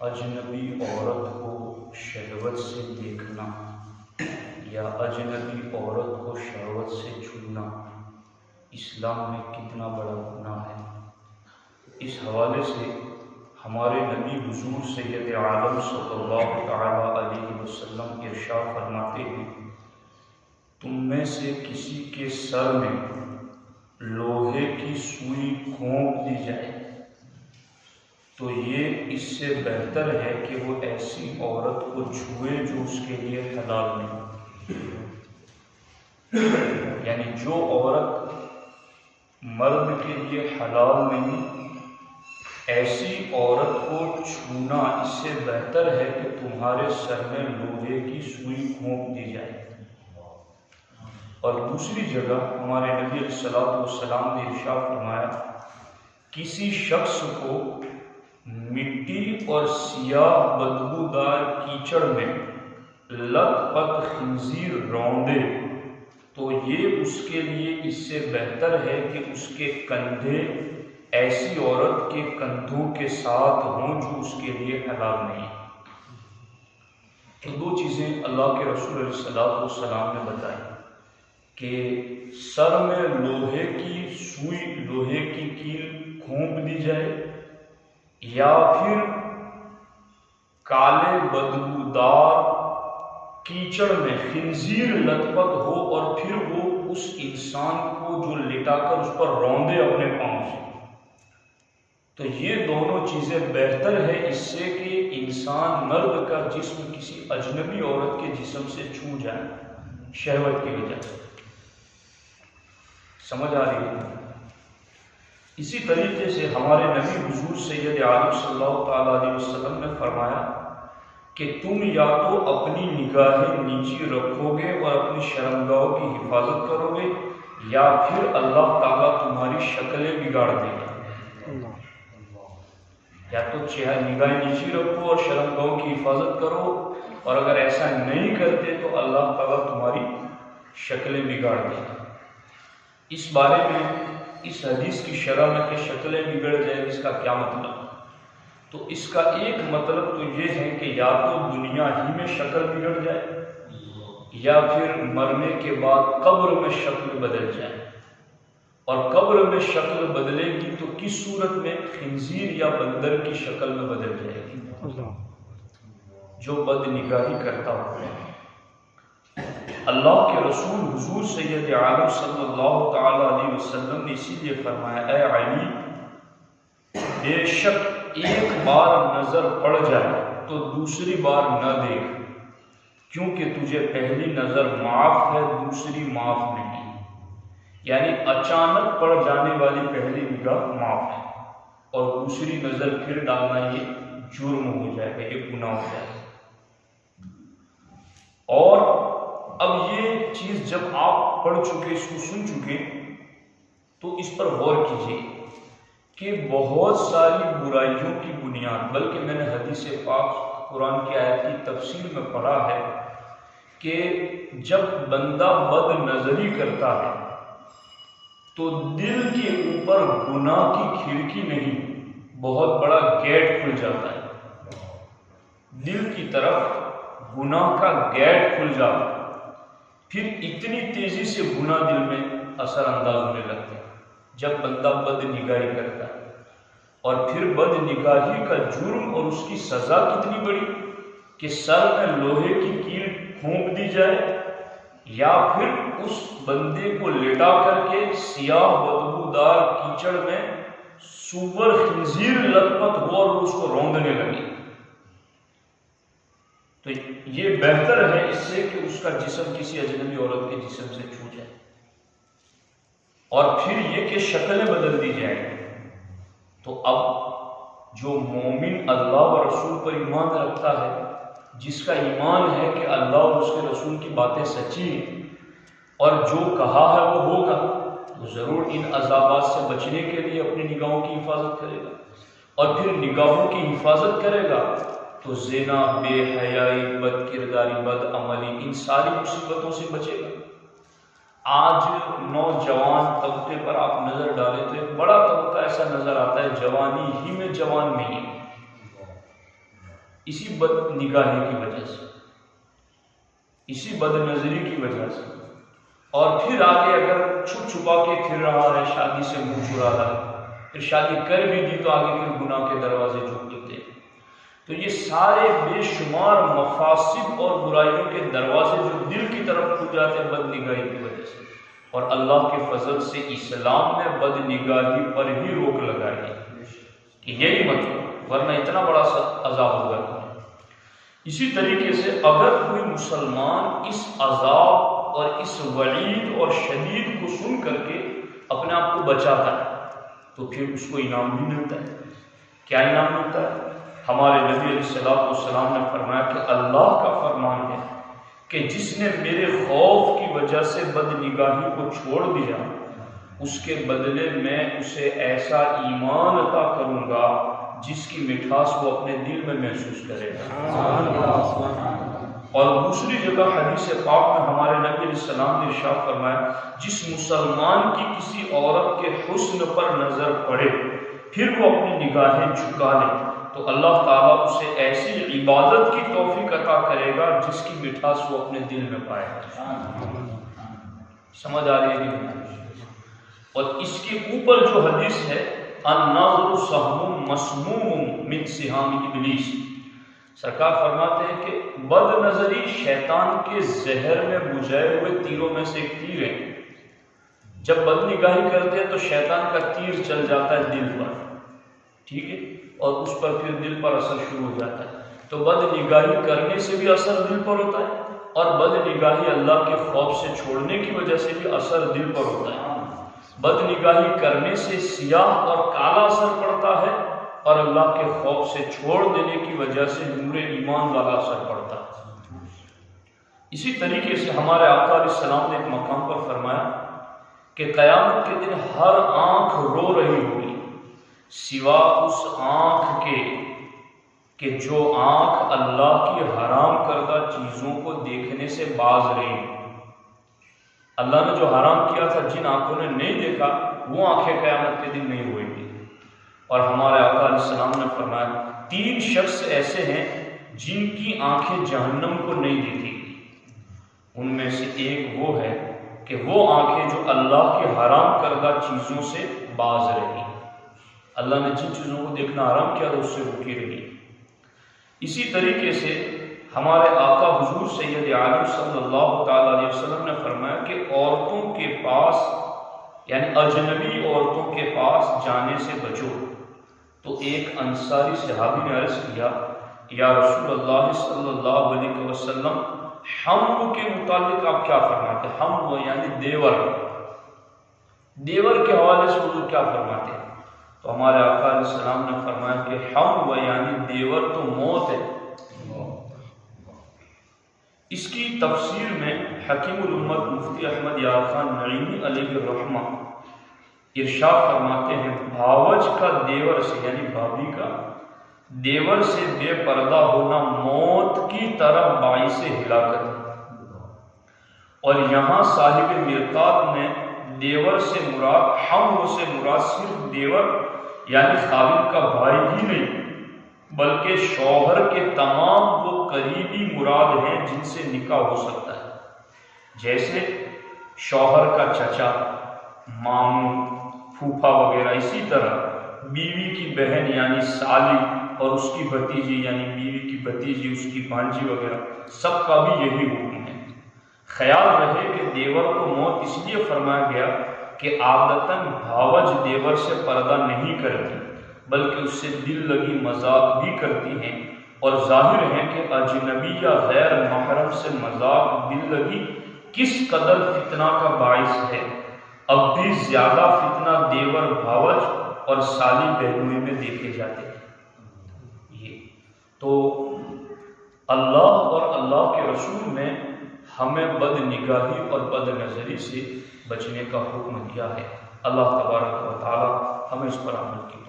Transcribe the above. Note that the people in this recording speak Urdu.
اجنبی عورت کو شہوت سے دیکھنا یا اجنبی عورت کو شہوت سے چھونا اسلام میں کتنا بڑا گناہ ہے؟ اس حوالے سے ہمارے نبی حضور سید عالم صلی اللہ تعالیٰ علیہ وسلم ارشاد فرماتے ہیں، تم میں سے کسی کے سر میں لوہے کی سوئی گھونپ دی جائے تو یہ اس سے بہتر ہے کہ وہ ایسی عورت کو چھوئے جو اس کے لیے حلال نہیں۔ یعنی جو عورت مرد کے لیے حلال نہیں، ایسی عورت کو چھونا اس سے بہتر ہے کہ تمہارے سر میں لوہے کی سوئی گھونپ دی جائے۔ اور دوسری جگہ ہمارے نبی علیہ الصلوۃ والسلام نے ارشاد فرمایا، کسی شخص کو مٹی اور سیاہ بدبودار کیچڑ میں لت پت خنزیر روندے تو یہ اس کے لیے اس سے بہتر ہے کہ اس کے کندھے ایسی عورت کے کندھوں کے ساتھ ہوں جو اس کے لیے حلال نہیں۔ تو دو چیزیں اللہ کے رسول علیہ الصلوۃ والسلام نے بتائی کہ سر میں لوہے کی سوئی، لوہے کی کیل گھونپ دی جائے، یا پھر کالے بدبودار کیچڑ میں خنزیر لت پت ہو اور پھر وہ اس انسان کو جو لٹا کر اس پر روندے اپنے پاؤں سے، تو یہ دونوں چیزیں بہتر ہے اس سے کہ انسان مرد کا جسم کسی اجنبی عورت کے جسم سے چھو جائے شہوت کی وجہ سے۔ سمجھ آ رہی ہے؟ اسی طریقے سے ہمارے نبی حضور سید عالم صلی اللہ تعالیٰ علیہ وسلم نے فرمایا کہ تم یا تو اپنی نگاہیں نیچی رکھو گے اور اپنی شرمگاہوں کی حفاظت کرو گے، یا پھر اللہ تعالیٰ تمہاری شکلیں بگاڑ دے گا۔ یا تو نگاہیں نیچی رکھو اور شرمگاہوں کی حفاظت کرو، اور اگر ایسا نہیں کرتے تو اللہ تعالیٰ تمہاری شکلیں بگاڑ دے گا۔ اس بارے میں اس حدیث کی شرح میں کہ شکلیں بگڑ جائیں، اس کا کیا مطلب؟ تو اس کا ایک مطلب تو یہ ہے کہ یا تو دنیا ہی میں شکل بگڑ جائے، یا پھر مرنے کے بعد قبر میں شکل بدل جائے۔ اور قبر میں شکل بدلے گی تو کس صورت میں؟ خنزیر یا بندر کی شکل میں بدل جائے گی، جو بد نگاہی کرتا ہو۔ اللہ کے رسول حضور سید عالم صلی اللہ تعالیٰ علیہ وسلم نے اسی لیے فرمایا، اے علی، بے شک ایک بار نظر پڑ جائے تو دوسری بار نہ دیکھ، کیونکہ تجھے پہلی نظر معاف ہے، دوسری معاف نہیں۔ یعنی اچانک پڑ جانے والی پہلی نگاہ معاف ہے، اور دوسری نظر پھر ڈالنا یہ جرم ہو جائے گا، یہ گناہ ہو جائے گا۔ اور اب یہ چیز جب آپ پڑھ چکے، اس کو سن چکے، تو اس پر غور کیجیے کہ بہت ساری برائیوں کی بنیاد، بلکہ میں نے حدیث پاک قرآن کی آیت کی تفسیر میں پڑھا ہے کہ جب بندہ بد نظری کرتا ہے تو دل کے اوپر گناہ کی کھڑکی نہیں، بہت بڑا گیٹ کھل جاتا ہے، دل کی طرف گناہ کا گیٹ کھل جاتا ہے، پھر اتنی تیزی سے گناہ دل میں اثر انداز ہونے لگتا ہے جب بندہ بد نگاہی کرتا ہے۔ اور پھر بد نگاہی کا جرم اور اس کی سزا کتنی بڑی کہ سر میں لوہے کی کیل پھونک دی جائے، یا پھر اس بندے کو لٹا کر کے سیاہ بدبودار کیچڑ میں سور خنزیر لت پت ہو اور اس کو روندنے لگے۔ تو یہ بہتر ہے اس سے کہ اس کا جسم کسی اجنبی عورت کے جسم سے چھو جائے، اور پھر یہ کہ شکلیں بدل دی جائیں۔ تو اب جو مومن اللہ و رسول پر ایمان رکھتا ہے، جس کا ایمان ہے کہ اللہ اور اس کے رسول کی باتیں سچی ہیں اور جو کہا ہے وہ ہوگا، تو ضرور ان عذابات سے بچنے کے لیے اپنی نگاہوں کی حفاظت کرے گا، اور پھر نگاہوں کی حفاظت کرے گا تو زنا، بے حیائی، بد کرداری، بد عملی، ان ساری مصیبتوں سے بچے گا۔ آج نوجوان طبقے پر آپ نظر ڈالیں تو ایک بڑا طبقہ ایسا نظر آتا ہے جوانی ہی میں جوان نہیں ہے، اسی بد نگاہی کی وجہ سے، اسی بد نظری کی وجہ سے، اور پھر آگے اگر چھپ چھپا کے پھر رہا ہے، شادی سے منہ چرا رہا ہے، پھر شادی کر بھی دی تو آگے پھر گناہ کے دروازے جھک دیتے ہیں، تو یہ سارے بے شمار مفاسد اور برائیوں کے دروازے جو دل کی طرف کھل جاتے ہیں بد نگاہی کی وجہ سے، اور اللہ کے فضل سے اسلام نے بد نگاہی پر ہی روک لگائی ہے کہ یہی مت کرو ورنہ اتنا بڑا عذاب ہوگا۔ اسی طریقے سے اگر کوئی مسلمان اس عذاب اور اس وعید اور شدید کو سن کر کے اپنے آپ کو بچاتا ہے تو پھر اس کو انعام بھی ملتا ہے۔ کیا انعام ملتا ہے؟ ہمارے نبی علیہ السلام نے فرمایا کہ اللہ کا فرمان ہے کہ جس نے میرے خوف کی وجہ سے بد نگاہی کو چھوڑ دیا اس کے بدلے میں اسے ایسا ایمان عطا کروں گا جس کی مٹھاس وہ اپنے دل میں محسوس کرے گا۔ اور دوسری جگہ حدیث پاک میں ہمارے نبی علیہ السلام نے ارشاد فرمایا جس مسلمان کی کسی عورت کے حسن پر نظر پڑے پھر وہ اپنی نگاہیں جھکا لے تو اللہ تعالیٰ اسے ایسی عبادت کی توفیق عطا کرے گا جس کی مٹھاس وہ اپنے دل میں پائے گا۔ سمجھ آ رہی ہے کہ نہیں؟ اور اس کے اوپر جو حدیث ہے النظر سہم مسموم من سہام ابلیس، سرکار فرماتے ہیں کہ بد نظری شیطان کے زہر میں بجھائے ہوئے تیروں میں سے ایک تیر ہے۔ جب بد نگاہی کرتے ہیں تو شیطان کا تیر چل جاتا ہے دل پر، ٹھیک ہے، اور اس پر پھر دل پر اثر شروع ہو جاتا ہے۔ تو بد نگاہی کرنے سے بھی اثر دل پر ہوتا ہے اور بد نگاہی اللہ کے خوف سے چھوڑنے کی وجہ سے بھی اثر دل پر ہوتا ہے۔ بد نگاہی کرنے سے سیاہ اور کالا اثر پڑتا ہے اور اللہ کے خوف سے چھوڑ دینے کی وجہ سے نور ایمان والا اثر پڑتا ہے۔ اسی طریقے سے ہمارے آقا علیہ السلام نے ایک مقام پر فرمایا کہ قیامت کے دن ہر آنکھ رو رہی ہوگی سوا اس آنکھ کے کہ جو آنکھ اللہ کی حرام کردہ چیزوں کو دیکھنے سے باز رہی۔ اللہ نے جو حرام کیا تھا جن آنکھوں نے نہیں دیکھا وہ آنکھیں قیامت کے دن نہیں ہوئیں گی۔ اور ہمارے آقا علیہ السلام نے فرمایا 3 شخص ایسے ہیں جن کی آنکھیں جہنم کو نہیں دیکھیں گی، ان میں سے ایک وہ ہے کہ وہ آنکھیں جو اللہ کی حرام کردہ چیزوں سے باز رہی، اللہ نے جن چیزوں کو دیکھنا حرام کیا تو اس سے رکی رہی۔ اسی طریقے سے ہمارے آقا حضور سید عالم صلی اللہ تعالیٰ علیہ وسلم نے فرمایا کہ عورتوں کے پاس یعنی اجنبی عورتوں کے پاس جانے سے بچو۔ تو ایک انصاری صحابی نے عرض کیا یا رسول اللہ صلی اللہ علیہ وسلم حمو کے متعلق آپ کیا فرماتے ہیں؟ حمو یعنی دیور، دیور کے حوالے سے حضور کیا فرماتے ہیں؟ تو ہمارے آقا علیہ السلام نے فرمایا کہ حمو یعنی دیور تو موت ہے۔ اس کی تفسیر میں حکیم الامت مفتی احمد یار خان نعیمی علیہ الرحمہ ارشاد فرماتے ہیں بھاوج کا دیور سے یعنی بھابھی کا دیور سے بے پردہ ہونا موت کی طرح باعث ہلاکت ہے۔ اور یہاں صاحب مرقات نے دیور سے مراد حمو سے مراد صرف دیور یعنی خاوند کا بھائی ہی نہیں بلکہ شوہر کے تمام وہ قریبی مراد ہیں جن سے نکاح ہو سکتا ہے، جیسے شوہر کا چچا، ماموں، پھوپھا وغیرہ۔ اسی طرح بیوی کی بہن یعنی سالی اور اس کی بھتیجی یعنی بیوی کی بھتیجی، اس کی بھانجی وغیرہ، سب کا بھی یہی حکم ہے۔ خیال رہے کہ دیور کو موت اس لیے فرمایا گیا کہ عادتاً بھاوج دیور سے پردہ نہیں کرتی بلکہ اس سے دل لگی مذاق بھی کرتی ہیں، اور ظاہر ہے کہ اجنبی یا غیر محرم سے مذاق دل لگی کس قدر فتنہ کا باعث ہے۔ اب بھی زیادہ فتنہ دیور بھاوج اور سالی بہنوئی میں دیکھے جاتے ہیں۔ یہ تو اللہ اور اللہ کے رسول نے ہمیں بد نگاہی اور بد نظری سے بچنے کا حکم دیا ہے۔ اللہ تبارک و تعالی ہمیں اس پر عمل کی